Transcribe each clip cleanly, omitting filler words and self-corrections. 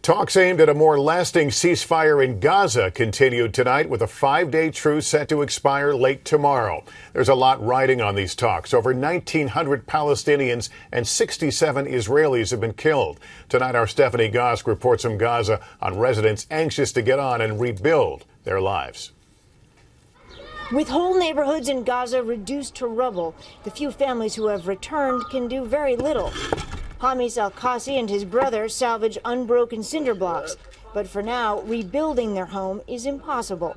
Talks aimed at a more lasting ceasefire in Gaza continued tonight with a 5-day truce set to expire late tomorrow. There's a lot riding on these talks. Over 1,900 Palestinians and 67 Israelis have been killed. Tonight, our Stephanie Gosk reports from Gaza on residents anxious to get on and rebuild their lives. With whole neighborhoods in Gaza reduced to rubble, the few families who have returned can do very little. Hamis al-Qasi and his brother salvage unbroken cinder blocks. But for now, rebuilding their home is impossible.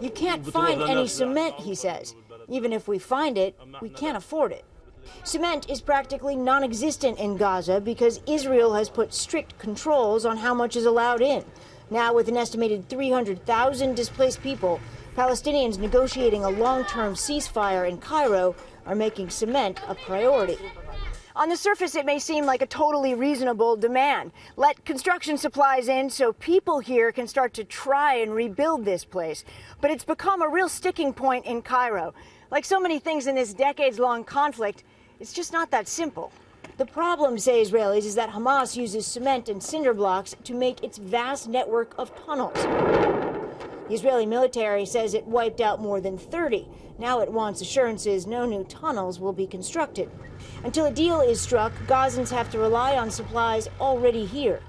You can't find any cement, he says. Even if we find it, we can't afford it. Cement is practically non-existent in Gaza because Israel has put strict controls on how much is allowed in. Now, with an estimated 300,000 displaced people, Palestinians negotiating a long-term ceasefire in Cairo are making cement a priority. On the surface, it may seem like a totally reasonable demand. Let construction supplies in so people here can start to try and rebuild this place. But it's become a real sticking point in Cairo. Like so many things in this decades-long conflict, it's just not that simple. The problem, say Israelis, is that Hamas uses cement and cinder blocks to make its vast network of tunnels. The Israeli military says it wiped out more than 30. Now it wants assurances no new tunnels will be constructed. Until a deal is struck, Gazans have to rely on supplies already here.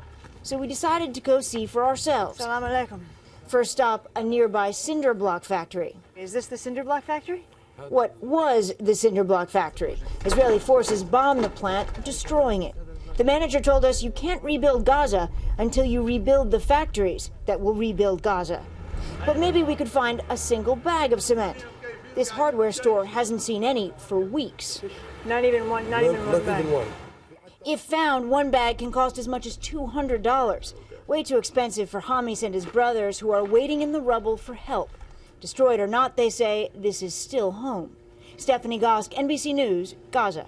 So we decided to go see for ourselves. Salam alaikum. First stop, a nearby cinder block factory. Is this the cinder block factory? What was the cinder block factory? Israeli forces bombed the plant, destroying it. The manager told us you can't rebuild Gaza until you rebuild the factories that will rebuild Gaza. But maybe we could find a single bag of cement. This hardware store hasn't seen any for weeks. Not even one bag. If found, one bag can cost as much as $200. Way too expensive for Hamis and his brothers who are waiting in the rubble for help. Destroyed or not, they say, this is still home. Stephanie Gosk, NBC News, Gaza.